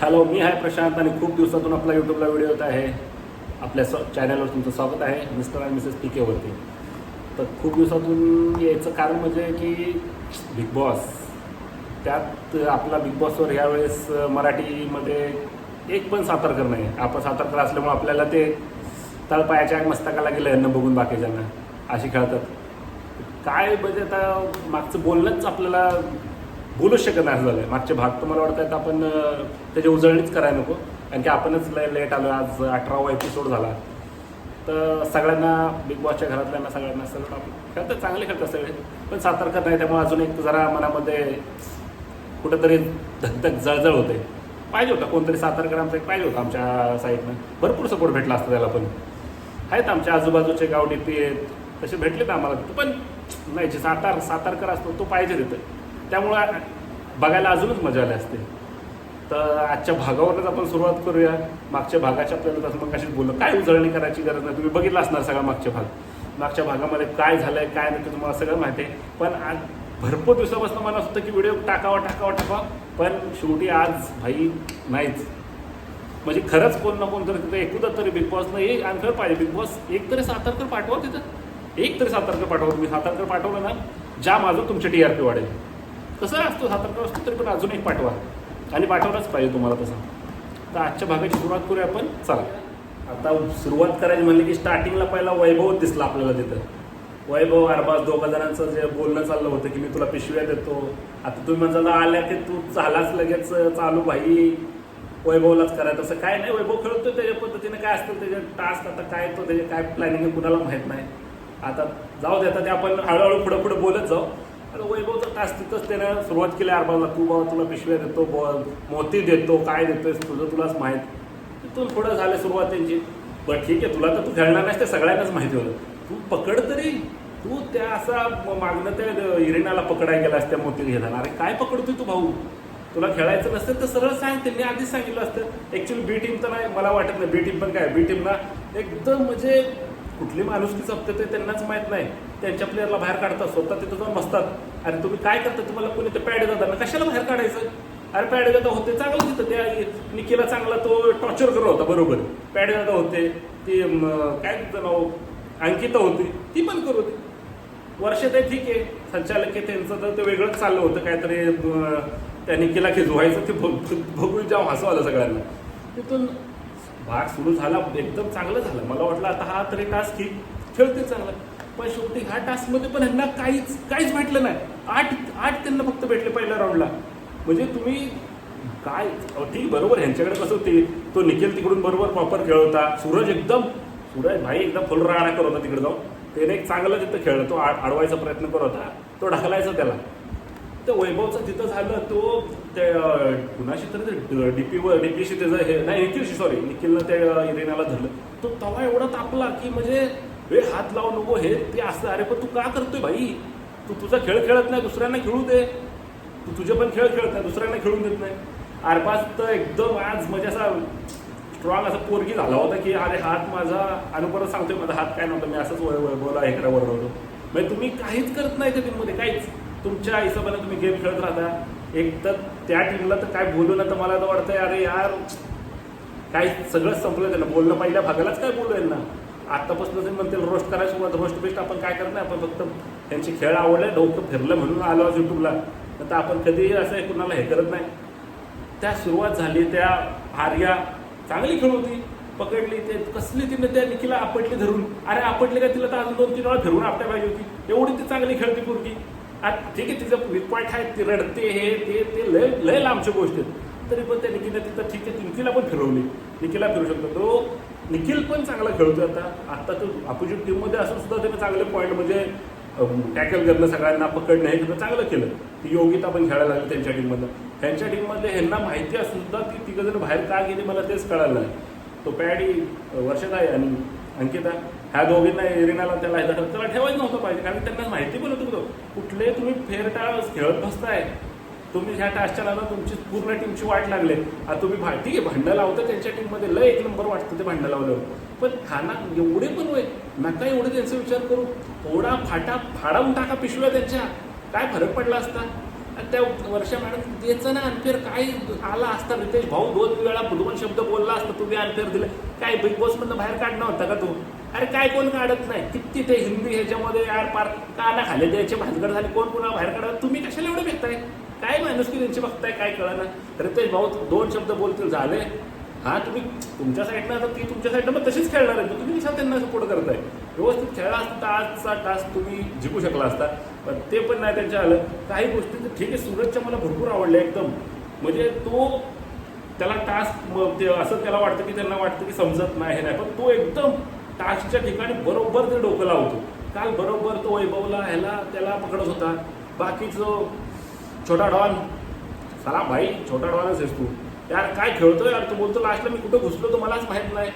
Hello, मी आहे प्रशांत आणि खूप दिवसातून आपला यूट्यूबला व्हिडिओ येत आहे. आपल्या चॅनलवर तुमचं स्वागत आहे मिस्टर आणि मिसेस PK तर खूप दिवसातून यायचं कारण म्हणजे की बिग बॉस, त्यात आपला बिग बॉसवर यावेळेस मराठीमध्ये एक पण सातारकर नाही. आपण सातारकर असल्यामुळे आपल्याला ते तळपायाच्या मस्तकाला गेलं यांना बघून बाकीच्यांना अशी खेळतात. काय म्हणजे आता मागचं बोलणंच आपल्याला बोलूच शकत नाही झालं. मागचे भाग तर मला वाटतं आपण त्याची उजळणीच करायला नको, कारण की आपणच लेट आलो. आज 18वा एपिसोड झाला. तर सगळ्यांना बिग बॉसच्या घरातल्यांना सगळ्यांना सगळं खेळतात, चांगले खेळतात सगळे, पण सातारकर नाही. त्यामुळे अजून एक जरा मनामध्ये कुठंतरी धगधग जळजळ होते. पाहिजे होता कोणतरी सातारकर आमचा एक पाहिजे होता. आमच्या साईडनं भरपूर सपोर्ट भेटला असता त्याला, पण आहेत आमच्या आजूबाजूचे गाव DP आहेत तसे भेटले तर आम्हाला, पण नाही जे सातारकर असतो तो पाहिजे तिथं. त्यामुळं बघायला अजूनच मजा आली असते. तर आजच्या भागावरच आपण सुरुवात करूया. मागच्या भागाच्या आपल्याला तसं मग कशीच बोललो, काय उजळणी करायची गरज नाही. तुम्ही बघितलं असणार सगळा मागच्या भागामध्ये काय झालं आहे काय नाही ते तुम्हाला सगळं माहिती आहे. पण आज भरपूर दिवसापासून मला असं की व्हिडिओ टाकावा, पण शेवटी आज भाई नाहीच. म्हणजे खरंच कोण ना कोण तरी तिथं एकूदा तरी बिग बॉसनं एक आन्सर पाहिजे. बिग बॉस एक तरी सातारकर पाठवा तिथं, एक तरी सातारकर पाठवा. तुम्ही सातारकर पाठवलं ना, ज्या माझं तुमचे TRP वाढेल. कसं असतो सातारकर असतो तरी पण अजून एक पाठवा, आणि पाठवलाच पाहिजे तुम्हाला तसं. तर आजच्या भागाची सुरुवात करूया आपण. चला आता सुरुवात करायची म्हणली की स्टार्टिंगला पहिला वैभव दिसला आपल्याला तिथं. वैभव अरबाज दोघा जणांचं जे बोलणं चाललं होतं की मी तुला पिशव्या देतो. आता तुम्ही म्हणता आल्या की तू झालाच लगेच चालू भाई वैभवलाच करायचं. तसं काय नाही, वैभव खेळतोय त्याच्या पद्धतीने. काय असतं त्याचे टास्क, आता काय तो त्याचे काय प्लॅनिंग आहे कुणाला माहीत नाही. आता जाऊ दे, आता ते आपण हळूहळू पुढं बोलत जाऊ. आता वैभवचा टास्क तिथंच त्यानं सुरुवात केली अरबाजला. तू बाबा तुला पिशव्या देतो, मोती देतो, काय देतोय तुलाच माहीत. तिथून पुढं झालं सुरुवात त्यांची. बरं ठीक आहे, तुला तर तू खेळणार नाहीस ते सगळ्यांनाच माहिती होतं. तू पकड तरी, तू त्या असा मागणं त्या इरिनाला पकडायला गेलास त्या मोती घेताना. अरे काय पकडतोय तू भाऊ, तुला खेळायचं नसेल तर सरळ सांग. त्यांनी आधीच सांगितलं असतं. ॲक्च्युली बी टीम तर नाही, मला वाटत नाही बी टीम पण काय, बी टीमला एकदम म्हणजे कुठली माणुसकी जपते ते त्यांनाच माहीत नाही. त्यांच्या प्लेअरला बाहेर काढतात, स्वतः तिथं जाऊन बसतात. अरे तुम्ही काय करता, तुम्हाला कोणी ते पॅड जातात ना, कशाला बाहेर काढायचं. अरे पॅड जाता होते चांगलं तिथं, त्या निकीला चांगला तो टॉर्चर करत होता बरोबर. पॅड जाता होते ती काय तिथं नाव अंकिता होती, ती पण करत होती. वर्षात आहे ठीक आहे, संचालक आहे त्यांचं तर ते वेगळंच चाललं होतं काहीतरी. त्या निकीला खिजवायचं ते बघून जाम हसू आलं सगळ्यांना. तिथून भाग सुरू झाला, एकदम चांगलं झालं. मला वाटलं आता हा तरी टास्क ही खेळते चांगला, पण शेवटी ह्या टास्कमध्ये पण ह्यांना काहीच भेटलं नाही. आठ त्यांना फक्त भेटले पहिल्या राऊंडला. म्हणजे तुम्ही काय ठीक बरोबर, ह्यांच्याकडे कसं होते, तो निखिल तिकडून बरोबर प्रॉपर खेळ होता. सूरज भाई एकदम फुल राडा करत होता तिकडे जाऊन. त्याने एक चांगलं तिथं खेळलं, तो अडवायचा प्रयत्न करत होता, तो ढकलायचा त्याला. तर वैभवचं तिथं झालं, तो त्या कुणाशी तर डीपीशी त्याचं हे नाही, निखिलनं त्या इरिनाला धरलं. तो तवा एवढा तापला की म्हणजे हात लावू नको हे ते असं. अरे पण तू का करतोय भाई, तू तुझा खेळ खेळत नाही, दुसऱ्यांना खेळू दे. तू तुझे पण खेळ खेळत नाही, दुसऱ्यांना खेळून देत नाही. अरबाज तर एकदम आज म्हणजे असा स्ट्रॉंग असा पोरगी झाला होता की अरे हात माझा, अनुपरत सांगतोय माझा हात काय नव्हतं, मी असंच वैभवला हे करावर होतो. म्हणजे तुम्ही काहीच करत नाही त्या टीममध्ये, काहीच. तुमच्या हिशोबाने तुम्ही गेम खेळत राहता. एक तर त्या टीमला तर काय बोलू ना, तर मला तर वाटतंय अरे यार काय सगळंच संपलं त्यांना बोलणं. पहिल्या भागालाच काय बोलू यांना. आत्तापासून म्हणते रोस्ट करायची सुरुवात. रोस्ट बेस्ट आपण काय करत नाही, आपण फक्त त्यांचे खेळ आवडले, डोकं फिरलं म्हणून आलो आज यूट्यूबला. तर आपण कधीही असं कुणाला हे करत नाही. त्या सुरुवात झाली, त्या आर्या चांगली खेळ होती, पकडली. ते कसली तिने त्या निकीला आपटली धरून. अरे आपटली का तिला तर अजून 2-3 वेळा फिरवून आपल्या पाहिजे होती. एवढी ती चांगली खेळती पोरगी. ठीक आहे तिचं वीक पॉईंट आहे, ती रडते हे ते लय लांबच्या गोष्टी आहेत. तरी पण त्या निकीने तिथं ठीक आहे निकीला पण फिरवली. निकीला फिरू शकतो तो. निखिल पण चांगला खेळतोय आता तो अपोजिट टीममध्ये असून सुद्धा त्यानं चांगले पॉईंट म्हणजे टॅकल करणं, सगळ्यांना पकडणं हे तिथं चांगलं केलं. ती योगिता पण खेळायला लागली त्यांच्या टीममधलं. त्यांच्या टीममध्ये ह्यांना माहिती असून सुद्धा ती तिघं जण बाहेर का गेली मला तेच कळालं नाही. तो पॅडी वर्षात आहे आणि अंकिता, ह्या दोघींना इरिनाला त्याला ठेवायचं नव्हतं पाहिजे, कारण त्यांना माहिती पण होतं कुठले तुम्ही फेरटाळ खेळत बसताय. तुम्ही ह्या टास्कच्या नावानं तुमची पूर्ण टीमची वाट लागले. आता तुम्ही ठीक आहे भांडं लावतं त्यांच्या टीममध्ये, लय 1 नंबर वाटतं ते भांडं लावल्यावर. पण खाना एवढे पण होय नका एवढे त्यांचा विचार करू. थोडा फाडावून टाका पिशव्या त्यांच्या, काय फरक पडला असता. आणि त्या वर्षा मॅडम द्यायचं ना अनफेअर काय आला असता रितेश भाऊ 2 वेळा 2 शब्द बोलला असता, तुम्ही अनफेअर दिलं काय बिग बॉस मधनं बाहेर काढणं होता का तू? अरे काय कोण काढत नाही, किती ते हिंदी ह्याच्यामध्ये यार पार काना खाले द्यायचे भानगड झाले, कोण कोणा बाहेर काढत? तुम्ही कशाला एवढे भेटताय? काय माणुसकी त्यांची बघताय काय कळलं? रितेश भाऊ 2 शब्द बोलतील झाले. हा तुम्ही तुमच्या साईडनं आता ती तुमच्या साईडनं मग तशीच खेळणार आहे, तुम्ही कशा त्यांना सपोर्ट करताय? व्यवस्थित खेळला असता तर आजचा टास्क तुम्ही जिंकू शकला असता, पण ते पण नाही त्यांच्या आलं. काही गोष्टी तर ठीक आहे, सूरजच्या मला भरपूर आवडल्या एकदम, म्हणजे तो त्याला टास्क ते असं त्याला वाटतं की त्यांना वाटतं की समजत नाही हे नाही, पण तो एकदम टास्कच्या ठिकाणी बरोबर ते डोकं लावतो. काल बरोबर तो वैभवला ह्याला त्याला पकडत होता. बाकीचं छोटा डॉन, चला भाई छोटा डॉनच आहेस तू यार, काय खेळतोय यार तू, बोलतो लास्टला मी कुठं घुसलो तो मलाच माहीत नाही,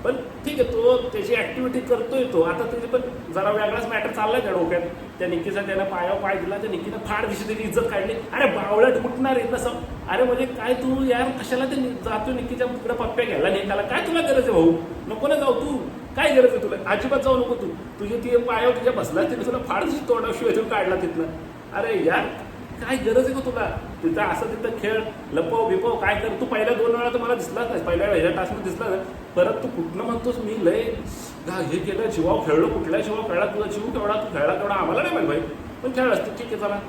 पण ठीक आहे तो त्याची ॲक्टिव्हिटी करतोय तो. आता त्याची पण जरा वेगळाच मॅटर चाललाय त्या डोक्यात. त्या निक्कीचा त्यानं पायावर पाय दिला, त्या निक्कीनं फार दिवशी त्याची इज्जत काढली. अरे बावळट उठणार आहे तसं, अरे म्हणजे काय तू यार कशाला ते जातो निक्कीच्या तिकडे पप्प्या घ्यायला निघाला? काय तुला गरज आहे भाऊ? नको ना जाऊ तू, काय गरज आहे तुला? अजिबात जाऊ नको तू. तुझी ती पायावर तुझ्या बसला तिने तुला फार दिवशी तोंडा शिवाय काढला तिथनं. अरे यार काय गरज आहे का तुला तिथं? असं तिथं खेळ लपव बिपव काय कर. तू पहिल्या 2 वेळा तर मला दिसलाच नाही, पहिल्या ह्याच्या टास्कमध्ये दिसला नाही. परत तू कुठनं म्हणतोस मी लय हे केलं, जीवाव खेळलो, कुठल्या जीवाव खेळला, तुझा जीव केवढा, तू खेळला केवढा आम्हाला नाही माहिती भाई, पण खेळ असतो ठीक आहे चला,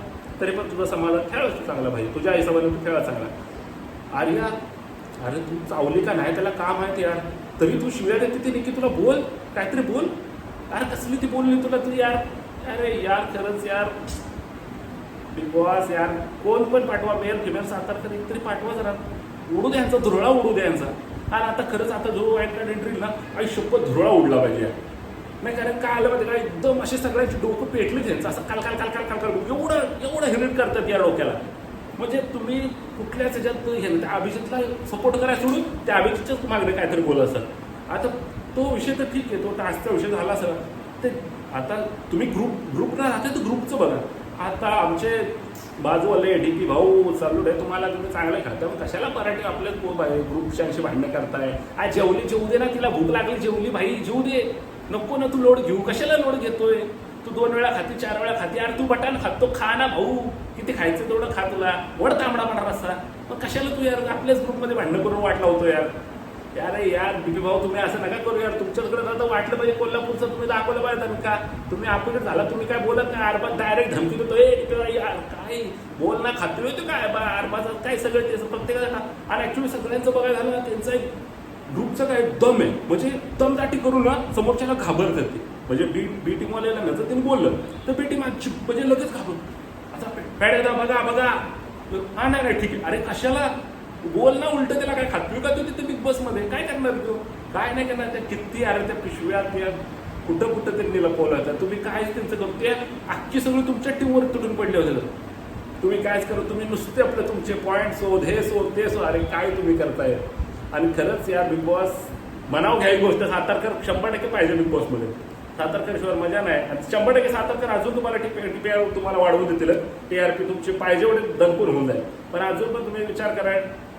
तरी पण तुझं समाधान खेळ असतो चांगला भाई, तुझ्या हिशोबाने तू खेळा चांगला. आर्या अरे तू चावली का नाही त्याला काम माहिती यार, तरी तू शिव्या देते ती निकी, तुला बोल काहीतरी बोल. अरे कसली ती बोलली तुला तू यार? अरे यार खरंच यार बिग बॉस यार, कोण पण पाठवा, मेल फिमेल सातारकर तरी पाठवा जरा, उडू द्यांचा धुरळा उडू द्यांचा. आणि आता खरंच आता जो वाईट कार्ड एंट्री ना आयुष्यभर धुरळा उडला पाहिजे नाही, कारण काय आलं माहिती का एकदम असे सगळ्यांची डोकं पेटले त्यांचं असं काल काल काल काल काल काल एवढं हिरिट करतात या डोक्याला. म्हणजे तुम्ही कुठल्याच ह्याच्यात हे त्या अभिजितला सपोर्ट करायला सोडून त्या अभिजितच्याच मागणे काहीतरी बोलत असतात. आता तो विषय तर ठीक आहे, तो टास्कचा विषय झाला सर, ते आता तुम्ही ग्रुपला राहते तर ग्रुपचं बघा. आता आमचे बाजूवाले डीपी भाऊ चालू आहे, तुम्हाला तुम्ही चांगलं खाता, मग कशाला मराठी आपल्या ग्रुपच्याशी भांडणं करताय? आज जेवली जेवू दे ना, तिला भूक लागली जेवली भाई जेवू दे, नको ना तू लोड घेऊ, कशाला लोड घेतोय? तू 2 वेळा खाती 4 वेळा खाती, यार तू बटाण खातो खा ना भाऊ, किती खायचं तेवढं खा, तुला वड तांबडा पांढरा रस्सा, मग कशाला तू यार आपल्याच ग्रुपमध्ये भांडणं करून वाटला होतो यार? यार यार डीपी भाऊ तुम्ही असं नका करू यार, तुमच्याकडे आता वाटलं पाहिजे कोल्हापूरचं तुम्ही दाखवलं पाहिजे का? तुम्ही अपोजिट झाला, तुम्ही काय बोलत नाही, अरबाज डायरेक्ट धमकी देतो यार काय बोल ना खात्री होते काय अरबाज काय सगळं ते प्रत्येकाला. आणि ऍक्च्युली सगळ्यांचं बघायला झालं ना त्यांचा एक ग्रुपचा काय दम आहे, म्हणजे दमदाटी करून ना समोरच्याला घाबर करते. म्हणजे बी टीमवाल्याला ना जर त्यांनी बोललं तर बी टीम म्हणजे लगेच घाबरून आता पॅड बघा बघा हा नाही ठीक आहे, अरे कशाला बोल ना उलट, त्याला काय खात्री का तू तिथे बिग बॉसमध्ये काय करणार तू? काय नाही करणार. त्या किती अरे त्या पिशव्या त्या कुठं कुठं त्यांनी लपवलं, तुम्ही काय त्यांचं करू? ते अख्खी सगळी तुमच्या टीमवर तुटून पडले होते. तुम्ही कायच करू, तुम्ही नुसते आपलं तुमचे पॉईंट शोध, हे शोध ते शोध, अरे काय तुम्ही करताय? आणि खरंच या बिग बॉस मनाव घ्यायची गोष्ट, सातारकर 100% पाहिजे बिग बॉसमध्ये. सातारकरशिवाय मजा नाही. आणि 100% सातारकर अजून तुम्हाला टीपीआर तुम्हाला वाढवून देतील, TRP तुमचे पाहिजे एवढे दणकून होऊन जाईल. पण अजून पण तुम्ही विचार करा,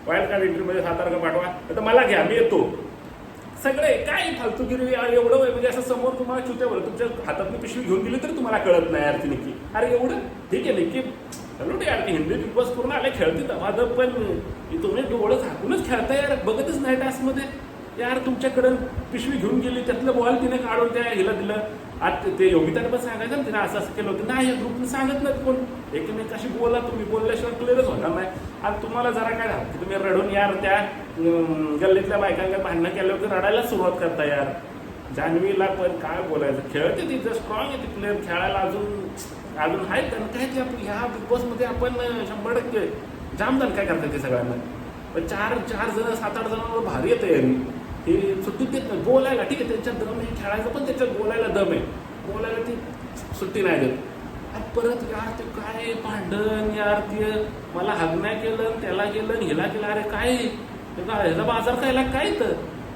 वाईल्ड कार्ड एंट्रीमध्ये सातारकर पाठवा, तर मला घ्या, मी येतो. सगळे काय फालतूगिरी एवढं म्हणजे असं समोर तुम्हाला चुत्यावर तुमच्या हातातली पिशवी घेऊन दिली तरी तुम्हाला कळत नाही यार ती निक्की. अरे एवढं ठीक आहे निक्की हॅलो यार, ती हिंदी बिग बॉस करून आले खेळते दमादम, पण तुम्ही डोळं झाकूनच खेळता यार, बघतच नाही टास्कमध्ये यार. तुमच्याकडं पिशवी घेऊन गेली, त्यातलं बॉल तिने काढून त्या हिला दिलं. आता ते योगिताने पण सांगायचं ना तिने असं असं केलं होतं, नाही या ग्रुपने सांगत नाही कोण, एकमेकाशी बोला, तुम्ही बोलल्याशिवाय क्लिअरच होणार नाही. आणि तुम्हाला जरा काय झालं की तुम्ही रडून यार त्या गल्लीतल्या बायकांना भांडणं केल्यावरती रडायला सुरुवात करता यार. जान्हवीला पण काय बोलायचं, खेळते तिथं स्ट्रॉंग आहे ती प्लेअर, खेळायला अजून आहेत त्यांना काय ते आपण ह्या बिग बॉसमध्ये आपण 100% जामदान काय करतात ते सगळ्यांना. पण 4 जण 7-8 जणांवर भारी आहे तयारी, हे सुट्टी देत नाही बोलायला. ठीक आहे त्यांच्यात दम आहे खेळायचं, पण त्याच्यात बोलायला दम आहे, बोलायला ती सुट्टी नाही देत. आणि परत यार ते काय भांडण यार, ते मला हग नाही केलं, त्याला केलं, हिला केलं, अरे काय ह्याचा बाजार खायला काय तर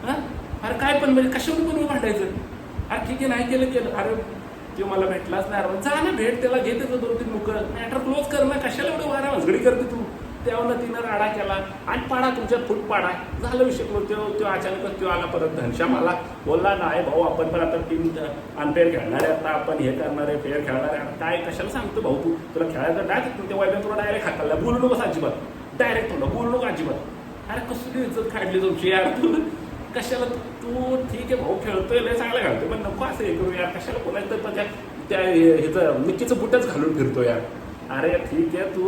हां, अरे काय पण म्हणजे कशावर पण भांडायचं? अरे ठीक आहे नाही केलं, अरे ते मला भेटलाच नाही, अरे जा ना भेट त्याला, घे त्याचं 2-3 मुकं, मॅटर क्लोज कर ना, कशाला एवढं वारा वसगडी करते तू? त्यावरनं तिनं राडा केला आणि पाडा तुमच्यात फूट पाडा झालं विषय. तो अचानकच तो आला परत घनश्याम आला बोलला नाही भाऊ आपण पण आता टीम अनफेअर खेळणार आहे, आता आपण हे करणार आहे फेअर खेळणार आहे. काय कशाला सांगतो भाऊ तू, तुला खेळायचं डायरेक्ट त्या वैभव तुला डायरेक्ट हाताला बोलू नकोस अजिबात, डायरेक्ट तुला बोलू नको अजिबात. अरे कसली इज्जत काढली तुमची यार, तू कशाला तू ठीक आहे भाऊ खेळतोय लय चांगला खेळतोय पण नको असं हे करू यार, कशाला बोलायचं पण त्या ह्याचं निक्कीचं बुटच घालून फिरतो यार. अरे ठीक आहे तू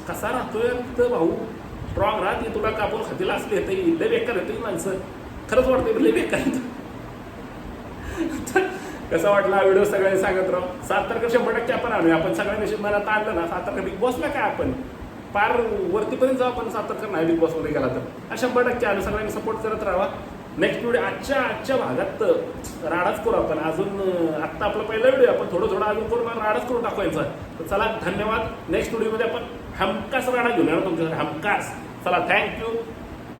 कसा राहतोय तर भाऊ स्ट्रॉंग राहा, ती तुला कापून खातील असले येते लय बेकार येते माणसं, खरंच वाटतं लय बेकार येतं. कसा वाटला व्हिडिओ सगळ्यांनी सांगत राहू. 7 तारखेला 100% आपण आणूया, आपण सगळ्यांनी निश्चित आणलं ना 7 तारखेला बिग बॉसला काय आपण पार वरतीपर्यंत जाऊ. आपण 7 तारखेला नाही बिग बॉसमध्ये गेला तर 100% आणू, सगळ्यांनी सपोर्ट करत राहा. नेक्स्ट व्हिडिओ आजच्या भागात राडाच करू आपण अजून. आत्ता आपला पहिला व्हिडिओ आपण थोडं अजून करून राडाच करून टाकवायचा. तर चला धन्यवाद. नेक्स्ट व्हिडिओमध्ये आपण हमखास राडा घेऊन येणार तुमच्याकडे, हमखास. चला थँक्यू.